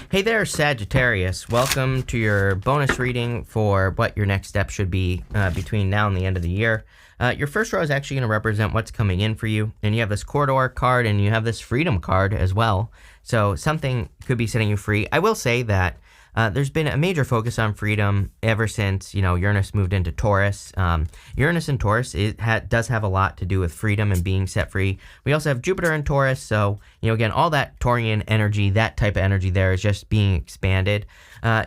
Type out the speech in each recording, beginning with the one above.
Hey there, Sagittarius. Welcome to your bonus reading for what your next step should be between now and the end of the year. Your first row is actually going to represent what's coming in for you. And you have this corridor card and you have this freedom card as well. So something could be setting you free. I will say that there's been a major focus on freedom ever since, Uranus moved into Taurus. Uranus in Taurus does have a lot to do with freedom and being set free. We also have Jupiter in Taurus. So, again, all that Taurian energy, that type of energy there is just being expanded.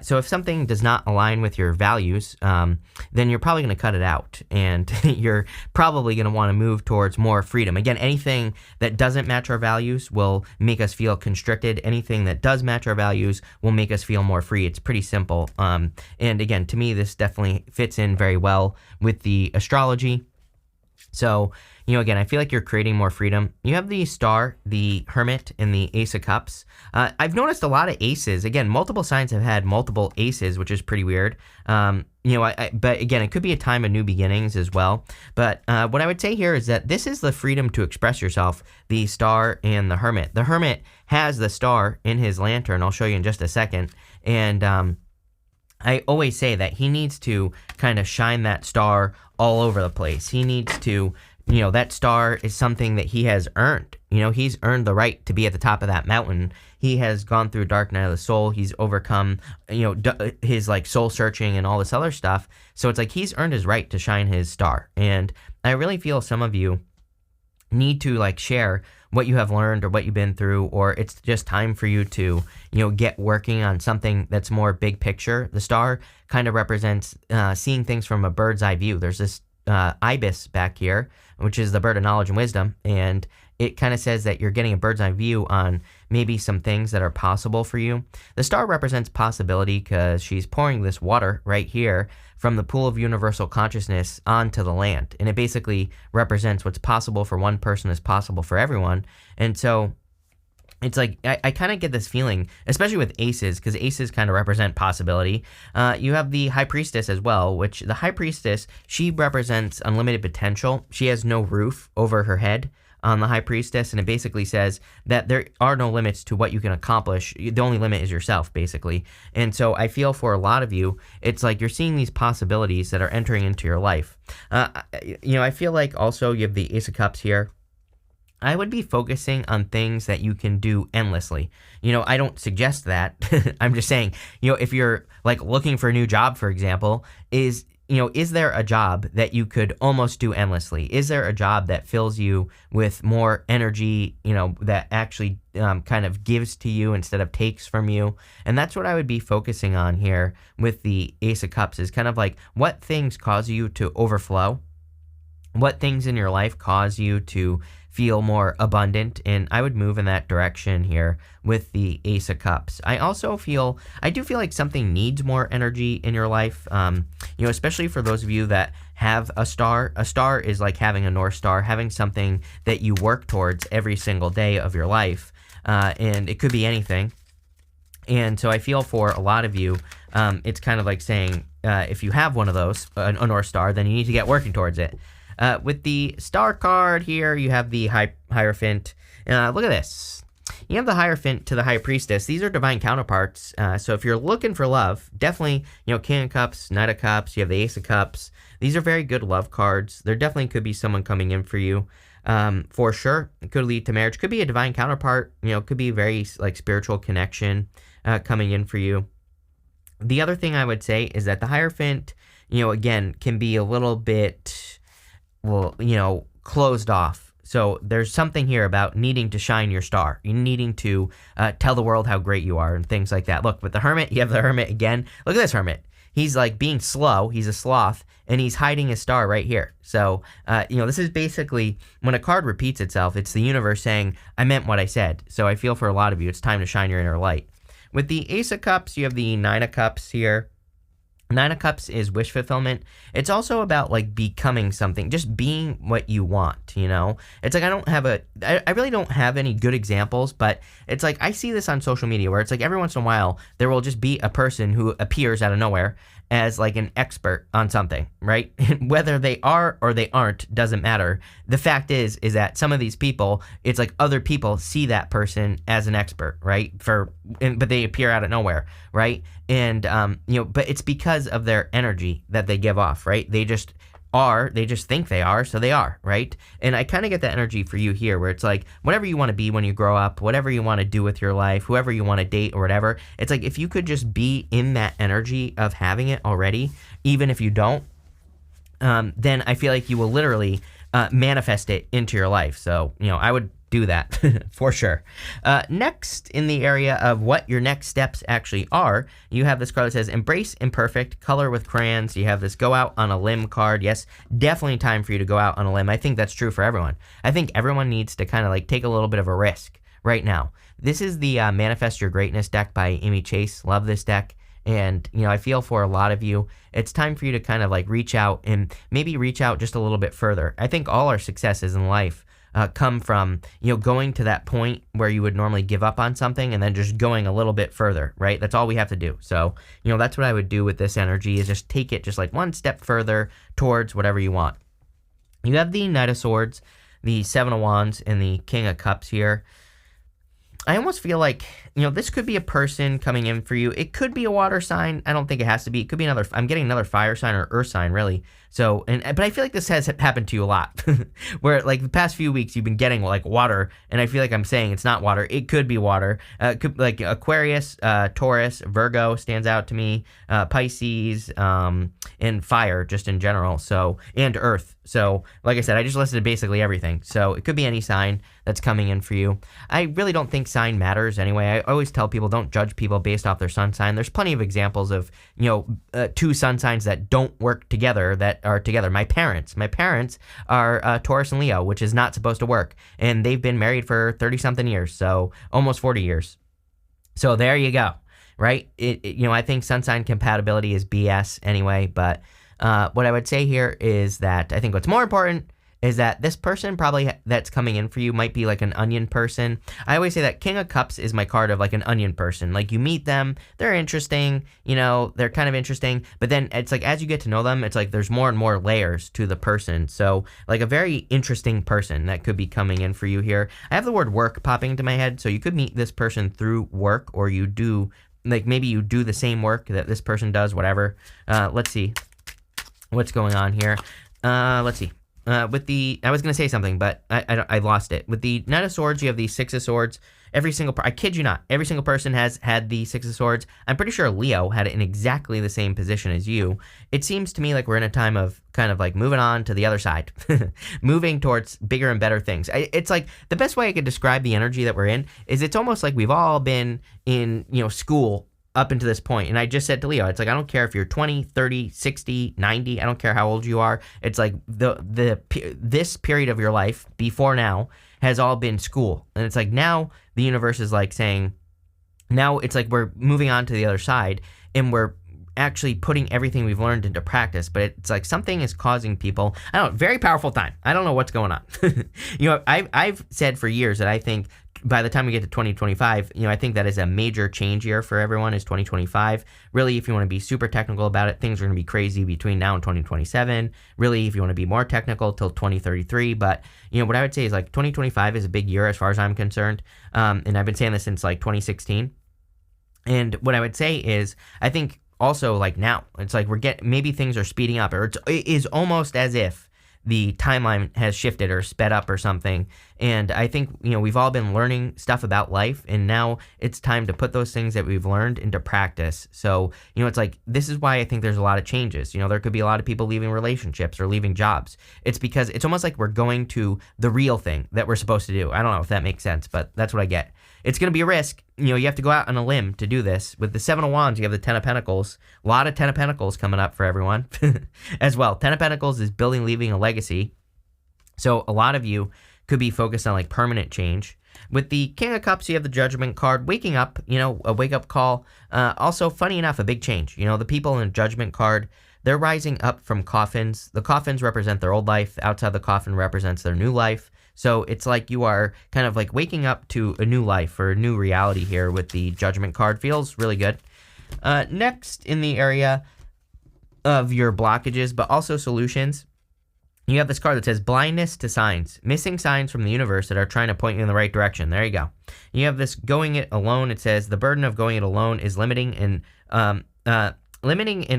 So if something does not align with your values, then you're probably going to cut it out. And you're probably going to want to move towards more freedom. Again, anything that doesn't match our values will make us feel constricted. Anything that does match our values will make us feel more free. It's pretty simple. And again, to me, this definitely fits in very well with the astrology. So, again, I feel like you're creating more freedom. You have the Star, the Hermit, and the Ace of Cups. I've noticed a lot of aces. Again, multiple signs have had multiple aces, which is pretty weird. But again, it could be a time of new beginnings as well. But what I would say here is that this is the freedom to express yourself, the Star and the Hermit. The Hermit has the Star in his lantern. I'll show you in just a second. And I always say that he needs to kind of shine that star all over the place. He needs to, that star is something that he has earned. He's earned the right to be at the top of that mountain. He has gone through dark night of the soul. He's overcome, his soul searching and all this other stuff. So it's like he's earned his right to shine his star. And I really feel some of you need to share what you have learned or what you've been through, or it's just time for you to, get working on something that's more big picture. The star kind of represents seeing things from a bird's eye view. There's this ibis back here, which is the bird of knowledge and wisdom, and it kind of says that you're getting a bird's eye view on maybe some things that are possible for you. The star represents possibility because she's pouring this water right here from the pool of universal consciousness onto the land. And it basically represents what's possible for one person is possible for everyone. And so it's like, I kind of get this feeling, especially with aces, because aces kind of represent possibility. You have the High Priestess as well, which the High Priestess, she represents unlimited potential. She has no roof over her head on the High Priestess, and it basically says that there are no limits to what you can accomplish. The only limit is yourself, basically. And so I feel for a lot of you, it's like you're seeing these possibilities that are entering into your life. I feel like also you have the Ace of Cups here. I would be focusing on things that you can do endlessly. I don't suggest that. I'm just saying, if you're looking for a new job, for example, is there a job that you could almost do endlessly? Is there a job that fills you with more energy, that actually kind of gives to you instead of takes from you? And that's what I would be focusing on here with the Ace of Cups, is kind of what things cause you to overflow? What things in your life cause you to feel more abundant? And I would move in that direction here with the Ace of Cups. I do feel like something needs more energy in your life, especially for those of you that have a star. A star is like having a North Star, having something that you work towards every single day of your life. And it could be anything. And so I feel for a lot of you, it's kind of like saying, if you have one of those, a North Star, then you need to get working towards it. With the Star card here, you have the Hierophant. Look at this. You have the Hierophant to the High Priestess. These are divine counterparts. So if you're looking for love, definitely, King of Cups, Knight of Cups, you have the Ace of Cups. These are very good love cards. There definitely could be someone coming in for you. For sure. It could lead to marriage. Could be a divine counterpart. Could be very spiritual connection coming in for you. The other thing I would say is that the Hierophant, again, can be a little bit, closed off. So there's something here about needing to shine your star. You needing to tell the world how great you are and things like that. Look, with the Hermit, you have the Hermit again. Look at this Hermit. He's being slow. He's a sloth, and he's hiding his star right here. So, this is basically, when a card repeats itself, it's the universe saying, I meant what I said. So I feel for a lot of you, it's time to shine your inner light. With the Ace of Cups, you have the Nine of Cups here. Nine of Cups is wish fulfillment. It's also about becoming something, just being what you want, It's I really don't have any good examples, but it's I see this on social media where it's every once in a while there will just be a person who appears out of nowhere as like an expert on something, right? Whether they are or they aren't doesn't matter. The fact is that some of these people, it's like other people see that person as an expert, right? But they appear out of nowhere, right? And but it's because of their energy that they give off, right? They just think they are, so they are, right? And I kind of get that energy for you here, where it's like, whatever you want to be when you grow up, whatever you want to do with your life, whoever you want to date or whatever, it's like, if you could just be in that energy of having it already, even if you don't, then I feel like you will literally manifest it into your life. So, I would do that for sure. Next, in the area of what your next steps actually are, you have this card that says embrace imperfect, color with crayons. You have this go out on a limb card. Yes, definitely time for you to go out on a limb. I think that's true for everyone. I think everyone needs to kind of like take a little bit of a risk right now. This is the Manifest Your Greatness deck by Amy Chase. Love this deck. And, I feel for a lot of you, it's time for you to kind of like reach out and maybe reach out just a little bit further. I think all our successes in life come from, going to that point where you would normally give up on something and then just going a little bit further, right? That's all we have to do. So, that's what I would do with this energy, is just take it just like one step further towards whatever you want. You have the Knight of Swords, the Seven of Wands, and the King of Cups here. I almost feel like, this could be a person coming in for you. It could be a water sign. I don't think it has to be. It could be I'm getting another fire sign or earth sign, really. So, but I feel like this has happened to you a lot, where like the past few weeks you've been getting like water, and I feel like I'm saying it's not water. It could be water. Could like Aquarius, Taurus, Virgo stands out to me, Pisces, and fire just in general. So, and earth. So, like I said, I just listed basically everything. So it could be any sign that's coming in for you. I really don't think sign matters anyway. I always tell people, don't judge people based off their sun sign. There's plenty of examples of, two sun signs that don't work together, that are together. My parents are Taurus and Leo, which is not supposed to work. And they've been married for 30-something years, so almost 40 years. So there you go, right? I think sun sign compatibility is BS anyway, but what I would say here is that I think what's more important is that this person probably that's coming in for you might be like an onion person. I always say that King of Cups is my card of like an onion person. Like you meet them, they're interesting, they're kind of interesting, but then it's like as you get to know them, it's like there's more and more layers to the person. So like a very interesting person that could be coming in for you here. I have the word work popping into my head, so you could meet this person through work, or you do, like maybe you do the same work that this person does, whatever. Let's see what's going on here. Let's see. I was going to say something, but I lost it. With the Knight of Swords, you have the Six of Swords. I kid you not, every single person has had the Six of Swords. I'm pretty sure Leo had it in exactly the same position as you. It seems to me like we're in a time of kind of like moving on to the other side, moving towards bigger and better things. It's like the best way I could describe the energy that we're in is it's almost like we've all been in, school up until this point. And I just said to Leo, it's like, I don't care if you're 20, 30, 60, 90, I don't care how old you are. It's like this period of your life before now has all been school. And it's like now the universe is like saying, now it's like we're moving on to the other side and we're actually putting everything we've learned into practice. But it's like something is causing people, I don't know, very powerful time. I don't know what's going on. I've said for years that I think by the time we get to 2025, I think that is a major change year for everyone, is 2025. Really, if you want to be super technical about it, things are going to be crazy between now and 2027. Really, if you want to be more technical, till 2033. But, what I would say is like 2025 is a big year as far as I'm concerned. And I've been saying this since like 2016. And what I would say is, I think also like now, it's like maybe things are speeding up, or it is almost as if the timeline has shifted or sped up or something. And I think, we've all been learning stuff about life, and now it's time to put those things that we've learned into practice. So, it's like, this is why I think there's a lot of changes. There could be a lot of people leaving relationships or leaving jobs. It's because it's almost like we're going to the real thing that we're supposed to do. I don't know if that makes sense, but that's what I get. It's going to be a risk. You have to go out on a limb to do this. With the Seven of Wands, you have the Ten of Pentacles. A lot of Ten of Pentacles coming up for everyone as well. Ten of Pentacles is building, leaving a legacy. So a lot of you could be focused on like permanent change. With the King of Cups, you have the Judgment card. Waking up, a wake-up call. Also, funny enough, a big change. The people in the Judgment card, they're rising up from coffins. The coffins represent their old life. Outside the coffin represents their new life. So it's like you are kind of like waking up to a new life or a new reality here with the Judgment card. Feels really good. Next in the area of your blockages, but also solutions. You have this card that says blindness to signs, missing signs from the universe that are trying to point you in the right direction. There you go. You have this going it alone. It says the burden of going it alone is limiting and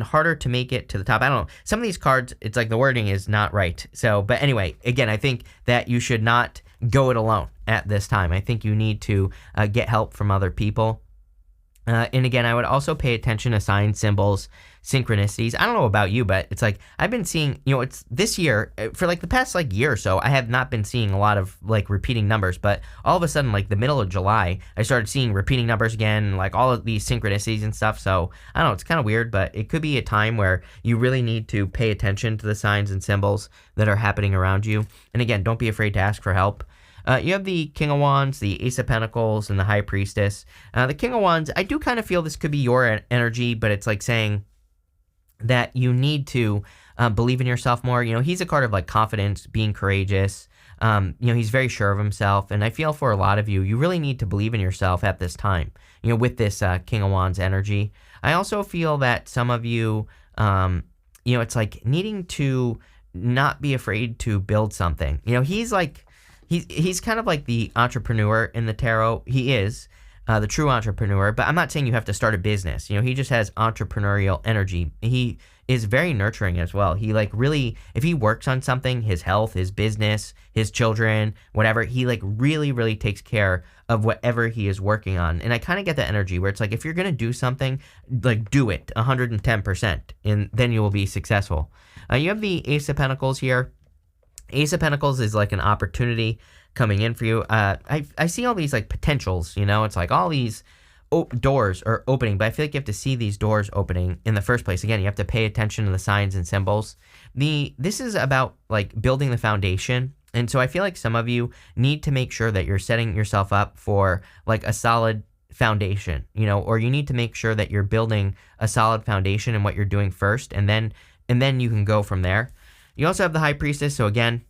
harder to make it to the top. I don't know. Some of these cards, it's like the wording is not right. So, but anyway, again, I think that you should not go it alone at this time. I think you need to get help from other people. And again, I would also pay attention to signs, symbols, synchronicities. I don't know about you, but it's like I've been seeing, it's this year for like the past like year or so, I have not been seeing a lot of like repeating numbers, but all of a sudden, like the middle of July, I started seeing repeating numbers again, like all of these synchronicities and stuff. So I don't know, it's kind of weird, but it could be a time where you really need to pay attention to the signs and symbols that are happening around you. And again, don't be afraid to ask for help. You have the King of Wands, the Ace of Pentacles, and the High Priestess. The King of Wands, I do kind of feel this could be your energy, but it's like saying that you need to believe in yourself more. He's a card of like confidence, being courageous. He's very sure of himself, and I feel for a lot of you, you really need to believe in yourself at this time, with this King of Wands energy. I also feel that some of you, it's like needing to not be afraid to build something. He's like... He's kind of like the entrepreneur in the tarot. He is the true entrepreneur, but I'm not saying you have to start a business. He just has entrepreneurial energy. He is very nurturing as well. He like really, if he works on something, his health, his business, his children, whatever, he like really, really takes care of whatever he is working on. And I kind of get the energy where it's like, if you're going to do something, like do it 110%, and then you will be successful. You have the Ace of Pentacles here. Ace of Pentacles is like an opportunity coming in for you. I see all these like potentials, it's like all these doors are opening, but I feel like you have to see these doors opening in the first place. Again, you have to pay attention to the signs and symbols. This is about like building the foundation. And so I feel like some of you need to make sure that you're setting yourself up for like a solid foundation, or you need to make sure that you're building a solid foundation in what you're doing first, and then you can go from there. You also have the High Priestess, so again,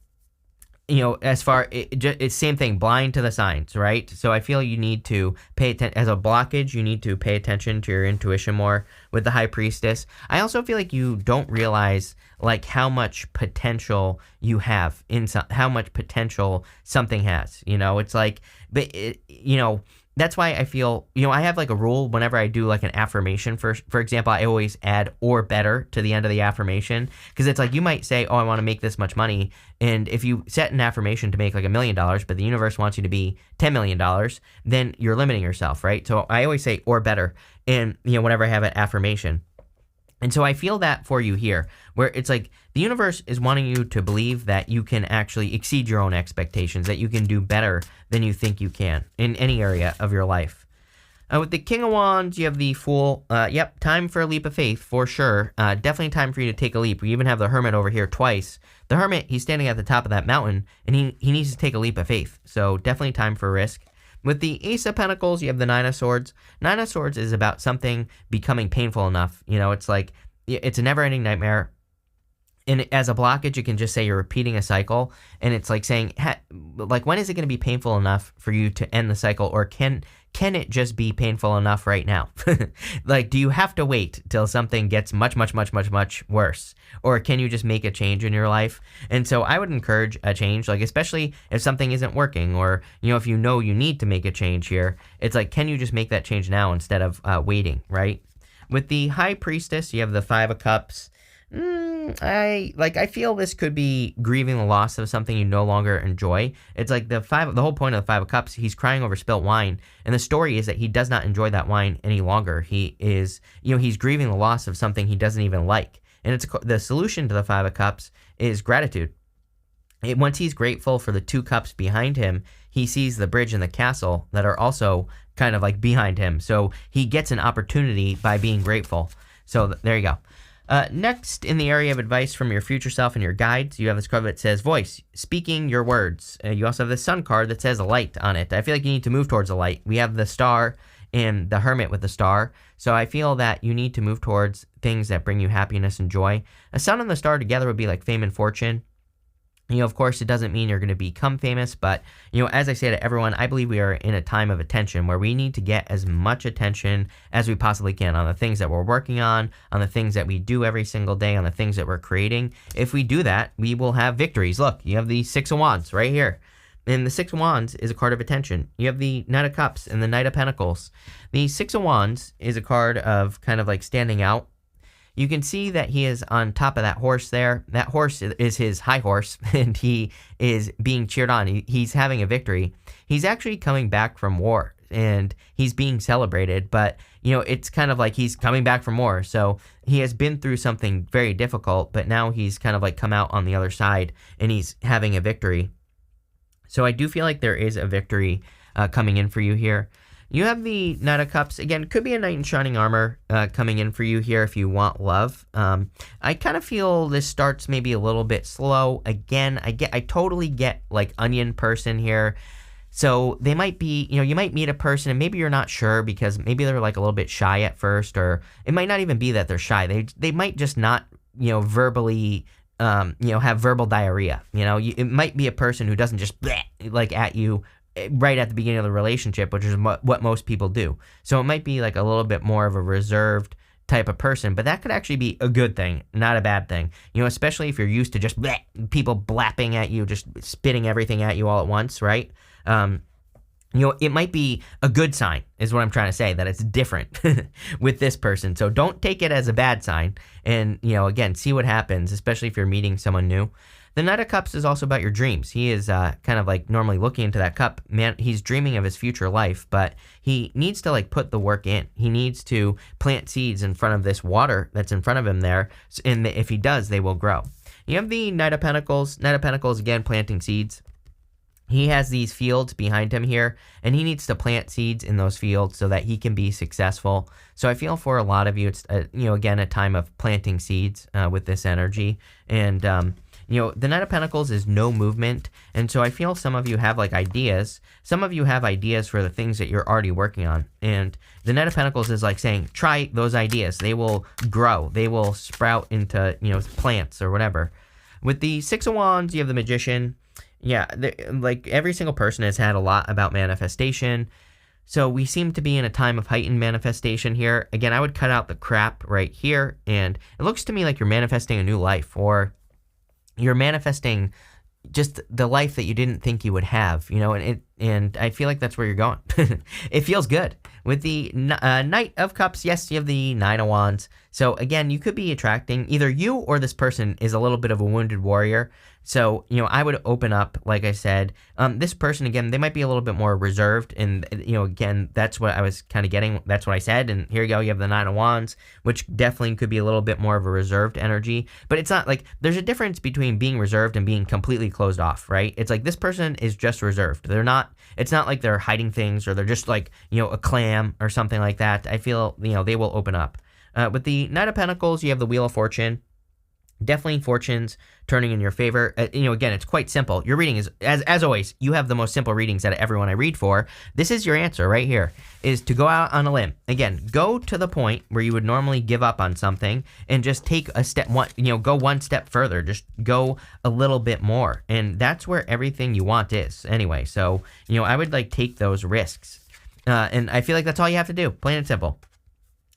as far, it's same thing, blind to the signs, right? So I feel you need to pay attention, as a blockage, you need to pay attention to your intuition more with the High Priestess. I also feel like you don't realize, like, how much potential you have, how much potential something has, it's like, but, that's why I feel, I have like a rule whenever I do like an affirmation. For example, I always add or better to the end of the affirmation, because it's like you might say, oh, I want to make this much money. And if you set an affirmation to make like $1 million, but the universe wants you to be $10 million, then you're limiting yourself, right? So I always say or better. And, whenever I have an affirmation. And so I feel that for you here, where it's like the universe is wanting you to believe that you can actually exceed your own expectations, that you can do better than you think you can in any area of your life. With the King of Wands, you have the Fool. Yep, time for a leap of faith, for sure. Definitely time for you to take a leap. We even have the Hermit over here twice. The Hermit, he's standing at the top of that mountain, and he needs to take a leap of faith. So definitely time for risk. With the Ace of Pentacles, you have the Nine of Swords. Nine of Swords is about something becoming painful enough. It's like, it's a never-ending nightmare. And as a blockage, you can just say you're repeating a cycle. And it's like saying, like, when is it going to be painful enough for you to end the cycle? Or can it just be painful enough right now? Like, do you have to wait till something gets much, much, much, much, much worse? Or can you just make a change in your life? And so I would encourage a change, like, especially if something isn't working, or, if you need to make a change here, it's like, can you just make that change now instead of waiting, right? With the High Priestess, you have the Five of Cups. I feel this could be grieving the loss of something you no longer enjoy. It's like the whole point of the Five of Cups, he's crying over spilt wine, and the story is that he does not enjoy that wine any longer. He is, he's grieving the loss of something he doesn't even like. And the solution to the Five of Cups is gratitude. Once he's grateful for the two cups behind him, he sees the bridge and the castle that are also kind of like behind him. So he gets an opportunity by being grateful. So there you go. Next, in the area of advice from your future self and your guides, you have this card that says voice, speaking your words. You also have the Sun card that says light on it. I feel like you need to move towards the light. We have the Star and the Hermit with the Star. So I feel that you need to move towards things that bring you happiness and joy. A Sun and the Star together would be like fame and fortune. Of course, it doesn't mean you're going to become famous, but, as I say to everyone, I believe we are in a time of attention where we need to get as much attention as we possibly can on the things that we're working on the things that we do every single day, on the things that we're creating. If we do that, we will have victories. Look, you have the Six of Wands right here. And the Six of Wands is a card of attention. You have the Knight of Cups and the Knight of Pentacles. The Six of Wands is a card of kind of like standing out. You can see that he is on top of that horse there. That horse is his high horse, and he is being cheered on. He's having a victory. He's actually coming back from war, and he's being celebrated. But, it's kind of like he's coming back from war. So he has been through something very difficult, but now he's kind of like come out on the other side, and he's having a victory. So I do feel like there is a victory coming in for you here. You have the Knight of Cups. Again, could be a knight in shining armor coming in for you here if you want love. I kind of feel this starts maybe a little bit slow. Again, I totally get like onion person here. So they might be, you might meet a person and maybe you're not sure because maybe they're like a little bit shy at first, or it might not even be that they're shy. They might just not, verbally, have verbal diarrhea. It might be a person who doesn't just bleh, like at you right at the beginning of the relationship, which is what most people do. So it might be like a little bit more of a reserved type of person, but that could actually be a good thing, not a bad thing. Especially if you're used to just bleh, people blapping at you, just spitting everything at you all at once, right? It might be a good sign, is what I'm trying to say, that it's different with this person. So don't take it as a bad sign. And, again, see what happens, especially if you're meeting someone new. The Knight of Cups is also about your dreams. He is kind of like normally looking into that cup. Man, he's dreaming of his future life, but he needs to like put the work in. He needs to plant seeds in front of this water that's in front of him there. And if he does, they will grow. You have the Knight of Pentacles. Knight of Pentacles, again, planting seeds. He has these fields behind him here, and he needs to plant seeds in those fields so that he can be successful. So I feel for a lot of you, it's, again, a time of planting seeds with this energy. And, the Knight of Pentacles is no movement. And so I feel some of you have like ideas. Some of you have ideas for the things that you're already working on. And the Knight of Pentacles is like saying, try those ideas. They will grow. They will sprout into, plants or whatever. With the Six of Wands, you have the Magician. Yeah, like every single person has had a lot about manifestation. So we seem to be in a time of heightened manifestation here. Again, I would cut out the crap right here. And it looks to me like you're manifesting a new life, or you're manifesting just the life that you didn't think you would have, and I feel like that's where you're going. It feels good. With the Knight of Cups, yes, you have the Nine of Wands. So again, you could be attracting, either you or this person is a little bit of a wounded warrior. So, I would open up, like I said. This person, again, they might be a little bit more reserved. And, again, that's what I was kind of getting. That's what I said. And here you go. You have the Nine of Wands, which definitely could be a little bit more of a reserved energy. But it's not like there's a difference between being reserved and being completely closed off, right? It's like this person is just reserved. It's not like they're hiding things or they're just like, a clam or something like that. I feel, they will open up. With the Knight of Pentacles, you have the Wheel of Fortune. Definitely fortunes turning in your favor. Again, it's quite simple. Your reading is, as always, you have the most simple readings out of everyone I read for. This is your answer right here, is to go out on a limb. Again, go to the point where you would normally give up on something and just take a step, go one step further. Just go a little bit more. And that's where everything you want is anyway. So, I would like take those risks. And I feel like that's all you have to do. Plain and simple.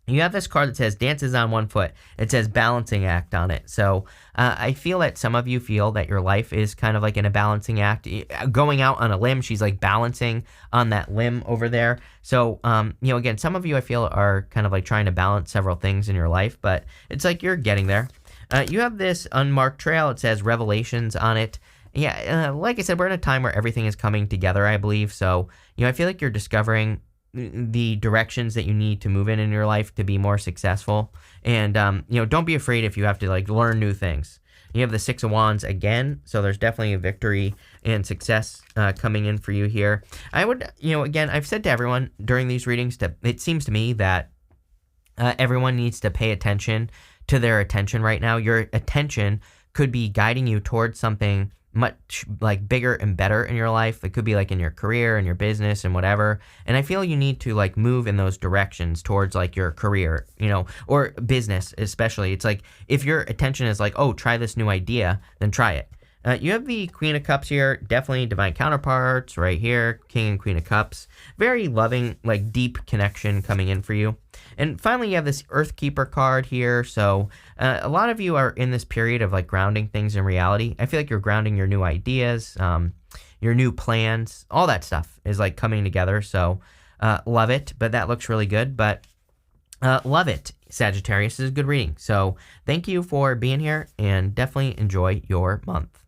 You have this card that says dances on one foot. It says balancing act on it. So I feel that some of you feel that your life is kind of like in a balancing act. Going out on a limb, she's like balancing on that limb over there. So, again, some of you I feel are kind of like trying to balance several things in your life, but it's like you're getting there. You have this unmarked trail. It says revelations on it. Yeah, like I said, we're in a time where everything is coming together, I believe. So, I feel like you're discovering the directions that you need to move in your life to be more successful. And, don't be afraid if you have to like learn new things. You have the Six of Wands again. So there's definitely a victory and success coming in for you here. I would, again, I've said to everyone during these readings it seems to me that everyone needs to pay attention to their attention right now. Your attention could be guiding you towards something much like bigger and better in your life. It could be like in your career and your business and whatever. And I feel you need to like move in those directions towards like your career, or business especially. It's like if your attention is like, oh, try this new idea, then try it. You have the Queen of Cups here, definitely divine counterparts right here, King and Queen of Cups. Very loving, like deep connection coming in for you. And finally, you have this Earthkeeper card here. So a lot of you are in this period of like grounding things in reality. I feel like you're grounding your new ideas, your new plans, all that stuff is like coming together. So love it, but that looks really good. But love it, Sagittarius. This is a good reading. So thank you for being here and definitely enjoy your month.